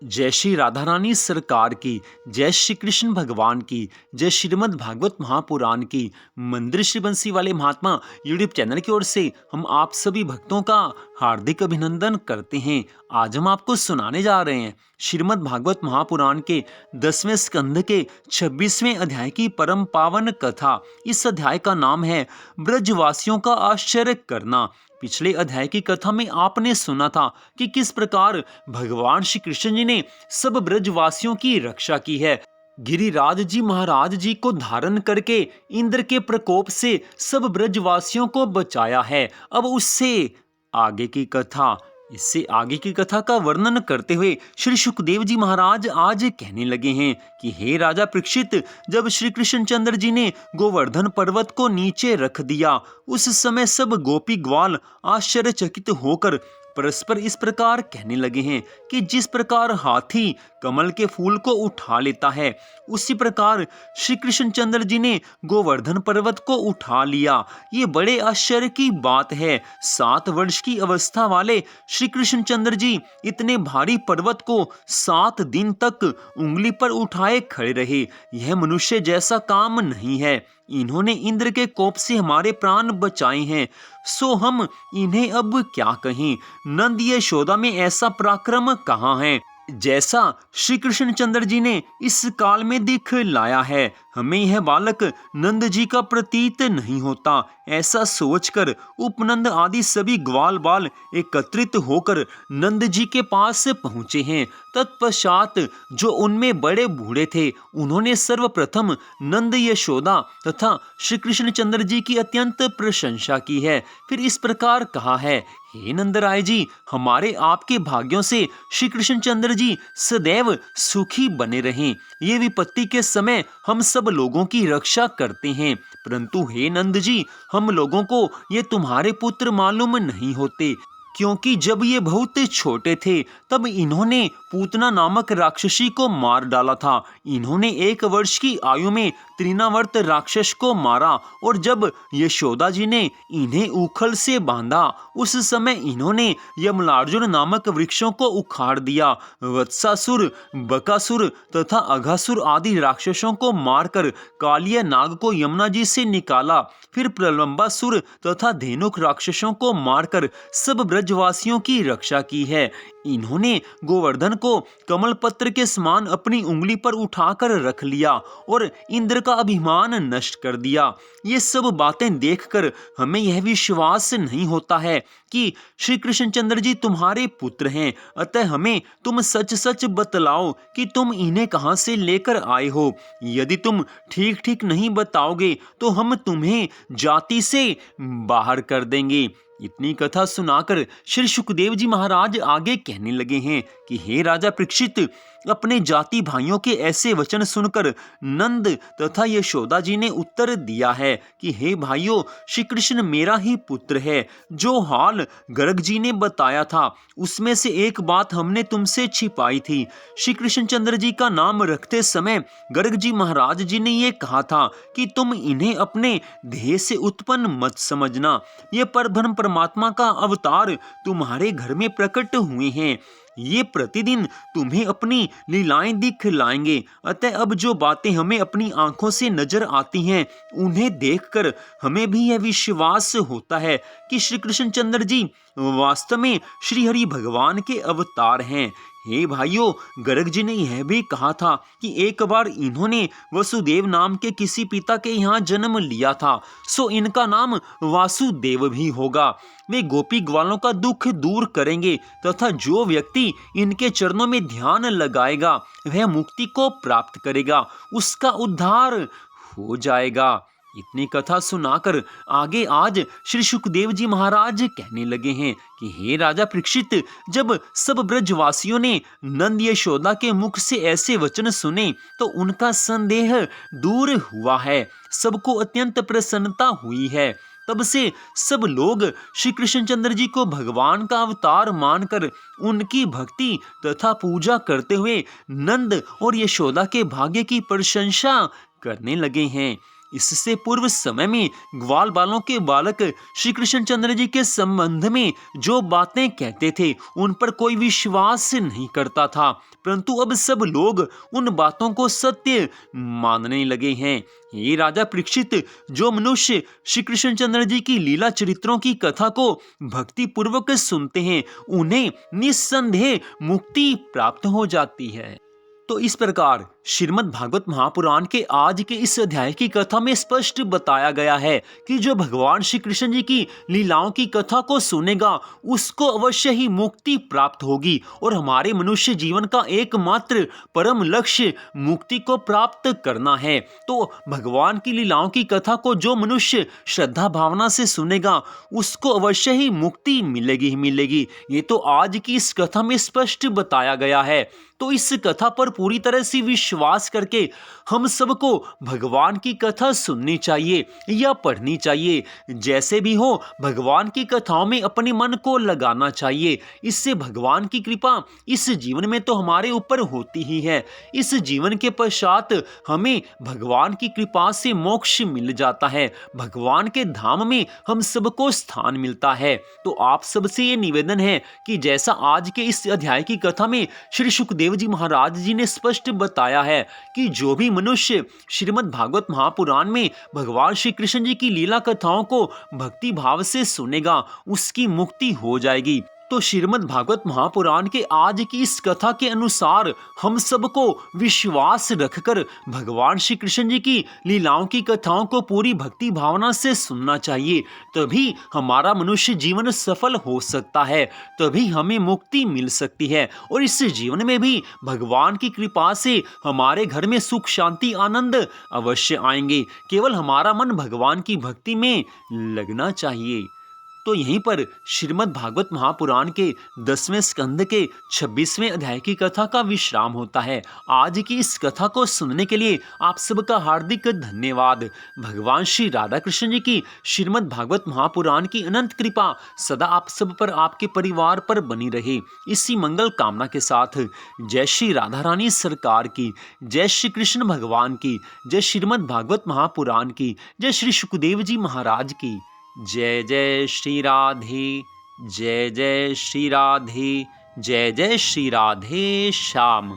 जय श्री राधा रानी सरकार की, जय श्री कृष्ण भगवान की, जय श्रीमद् भागवत महापुराण की। मंदिर श्री बंसी वाले महात्मा यूट्यूब चैनल की ओर से हम आप सभी भक्तों का हार्दिक अभिनंदन करते हैं। आज हम आपको सुनाने जा रहे हैं श्रीमद् भागवत महापुराण के 10वें स्कंध के 26वें अध्याय की परम पावन कथा। इस अध्याय का नाम है ब्रजवासियों का आश्चर्य करना। पिछले अध्याय की कथा में आपने सुना था कि किस प्रकार भगवान श्री कृष्ण जी ने सब ब्रजवासियों की रक्षा की है। गिरिराज जी महाराज जी को धारण करके इंद्र के प्रकोप से सब ब्रजवासियों को बचाया है। अब इससे आगे की कथा का वर्णन करते हुए श्री सुखदेव जी महाराज आज कहने लगे हैं कि हे राजा परीक्षित, जब श्री कृष्ण चंद्र जी ने गोवर्धन पर्वत को नीचे रख दिया, उस समय सब गोपी ग्वाल आश्चर्यचकित होकर परस्पर इस प्रकार कहने लगे हैं कि जिस प्रकार हाथी कमल के फूल को उठा लेता है, उसी प्रकार श्री कृष्ण चंद्र जी ने गोवर्धन पर्वत को उठा लिया। ये बड़े आश्चर्य की बात है। 7 वर्ष की अवस्था वाले श्री कृष्ण चंद्र जी इतने भारी पर्वत को 7 दिन तक उंगली पर उठाए खड़े रहे। यह मनुष्य जैसा काम नहीं है। इन्होंने इंद्र के कोप से हमारे प्राण बचाए हैं, सो हम इन्हें अब क्या कहें। नंद यशोदा में ऐसा पराक्रम कहाँ है जैसा श्री कृष्ण चंद्र जी ने इस काल में दिखलाया है। हमें यह बालक नंद जी का प्रतीत नहीं होता। ऐसा सोचकर उपनंद आदि सभी ग्वाल बाल एकत्रित होकर नंद जी के पास पहुंचे हैं। तत्पश्चात जो उनमें बड़े बूढ़े थे, उन्होंने सर्वप्रथम नंद यशोदा तथा श्री कृष्ण चंद्र जी की अत्यंत प्रशंसा की है। फिर इस प्रकार कहा है, हे नंदराय जी, हमारे आपके भाग्यों से श्री कृष्ण चंद्र जी सदैव सुखी बने रहें। ये विपत्ति के समय हम सब लोगों की रक्षा करते हैं, परंतु हे नंद जी, हम लोगों को ये तुम्हारे पुत्र मालूम नहीं होते, क्योंकि जब ये बहुत छोटे थे तब इन्होंने पूतना नामक राक्षसी को मार डाला था। इन्होंने 1 वर्ष की आयु में तृणावर्त राक्षस को मारा, और जब यशोदा जी ने इन्हें उखल से बांधा, उस समय इन्होंने यमलार्जुन नामक वृक्षों को उखाड़ दिया। वत्सासुर, बकासुर तथा अघासुर आदि राक्षसों को मारकर कालिया नाग को यमुना जी से निकाला। फिर प्रलंबासुर तथा धेनुक राक्षसों को मारकर सब ब्रजवासियों की रक्षा की है। इन्होंने गोवर्धन को कमल पत्र के समान अपनी उंगली पर उठाकर रख लिया और इंद्र का अभिमान नष्ट कर दिया। ये सब बातें देखकर हमें यह विश्वास नहीं होता है कि श्री कृष्ण चंद्र जी तुम्हारे पुत्र हैं। अतः हमें तुम सच सच बतलाओ कि तुम इन्हें कहां से लेकर आए हो। यदि तुम ठीक ठीक नहीं बताओगे तो हम तुम्हें जाति से बाहर कर देंगे। इतनी कथा सुनाकर श्री सुखदेव जी महाराज आगे कहने लगे हैं कि हे राजा परीक्षित, अपने जाति भाइयों के ऐसे वचन सुनकर नंद तथा यशोदा जी ने उत्तर दिया है कि हे भाइयों, श्री कृष्ण मेरा ही पुत्र है। जो हाल गर्ग जी ने बताया था, उसमें से एक बात हमने तुमसे छिपाई थी। श्री कृष्ण चंद्र जी का नाम रखते समय गर्ग जी महाराज जी ने यह कहा था कि तुम इन्हें अपने देह से उत्पन्न मत समझना। ये परब्रह्म परमात्मा का अवतार तुम्हारे घर में प्रकट हुए हैं। ये प्रतिदिन तुम्हें अपनी लीलाएं दिखलाएंगे। अतः अब जो बातें हमें अपनी आंखों से नजर आती हैं, उन्हें देखकर हमें भी यह विश्वास होता है कि श्री कृष्ण चंद्र जी वास्तव में श्री हरि भगवान के अवतार हैं। हे भाइयों, गर्ग जी ने यह भी कहा था कि एक बार इन्होंने वसुदेव नाम के किसी पिता के यहाँ जन्म लिया था, सो इनका नाम वासुदेव भी होगा। वे गोपी ग्वालों का दुख दूर करेंगे तथा जो व्यक्ति इनके चरणों में ध्यान लगाएगा वह मुक्ति को प्राप्त करेगा, उसका उद्धार हो जाएगा। इतनी कथा सुनाकर आगे आज श्री सुखदेव जी महाराज कहने लगे हैं कि हे राजा परीक्षित, जब सब ब्रजवासियों ने नंद यशोदा के मुख से ऐसे वचन सुने तो उनका संदेह दूर हुआ है। सबको अत्यंत प्रसन्नता हुई है। तब से सब लोग श्री कृष्ण चंद्र जी को भगवान का अवतार मानकर उनकी भक्ति तथा पूजा करते हुए नंद और यशोदा के भाग्य की प्रशंसा करने लगे हैं। इससे पूर्व समय में ग्वाल बालों के बालक श्री कृष्णचंद्र जी के संबंध में जो बातें कहते थे उन पर कोई विश्वास नहीं करता था, परंतु अब सब लोग उन बातों को सत्य मानने लगे हैं। ये राजा परीक्षित, जो मनुष्य श्री कृष्णचंद्र जी की लीला चरित्रों की कथा को भक्ति पूर्वक सुनते हैं उन्हें निस्संदेह मुक्ति प्राप्त हो जाती है। तो इस प्रकार श्रीमद् भागवत महापुराण के आज के इस अध्याय की कथा में स्पष्ट बताया गया है कि जो भगवान श्री कृष्ण जी की लीलाओं की कथा को सुनेगा उसको अवश्य ही मुक्ति प्राप्त होगी, और हमारे मनुष्य जीवन का एकमात्र परम लक्ष्य मुक्ति को प्राप्त करना है। तो भगवान की लीलाओं की कथा को जो मनुष्य श्रद्धा भावना से सुनेगा उसको अवश्य ही मुक्ति मिलेगी ही मिलेगी। ये तो आज की इस कथा में स्पष्ट बताया गया है। तो इस कथा पर पूरी तरह से विश्वास करके हम सबको भगवान की कथा सुननी चाहिए या पढ़नी चाहिए। जैसे भी हो भगवान की कथाओं में अपने मन को लगाना चाहिए। इससे भगवान की कृपा इस जीवन में तो हमारे ऊपर होती ही है, इस जीवन के पश्चात हमें भगवान की कृपा से मोक्ष मिल जाता है, भगवान के धाम में हम सबको स्थान मिलता है। तो आप सबसे ये निवेदन है कि जैसा आज के इस अध्याय की कथा में श्री सुखदेव जी महाराज जी ने स्पष्ट बताया है कि जो भी मनुष्य श्रीमद् भागवत महापुराण में भगवान श्री कृष्ण जी की लीला कथाओं को भक्ति भाव से सुनेगा उसकी मुक्ति हो जाएगी। तो श्रीमद् भागवत महापुराण के आज की इस कथा के अनुसार हम सबको विश्वास रखकर भगवान श्री कृष्ण जी की लीलाओं की कथाओं को पूरी भक्ति भावना से सुनना चाहिए, तभी हमारा मनुष्य जीवन सफल हो सकता है, तभी हमें मुक्ति मिल सकती है, और इस जीवन में भी भगवान की कृपा से हमारे घर में सुख शांति आनंद अवश्य आएंगे। केवल हमारा मन भगवान की भक्ति में लगना चाहिए। तो यहीं पर श्रीमद् भागवत महापुराण के 10वें स्कंद के 26वें अध्याय की कथा का विश्राम होता है। आज की इस कथा को सुनने के लिए आप सबका हार्दिक धन्यवाद। भगवान श्री राधा कृष्ण जी की श्रीमद् भागवत महापुराण की अनंत कृपा सदा आप सब पर, आपके परिवार पर बनी रहे, इसी मंगल कामना के साथ जय श्री राधा रानी सरकार की, जय श्री कृष्ण भगवान की, जय श्रीमद् भागवत महापुराण की, जय श्री सुखदेव जी महाराज की। जय जय श्री राधे, जय जय श्री राधे, जय जय श्री राधे श्याम।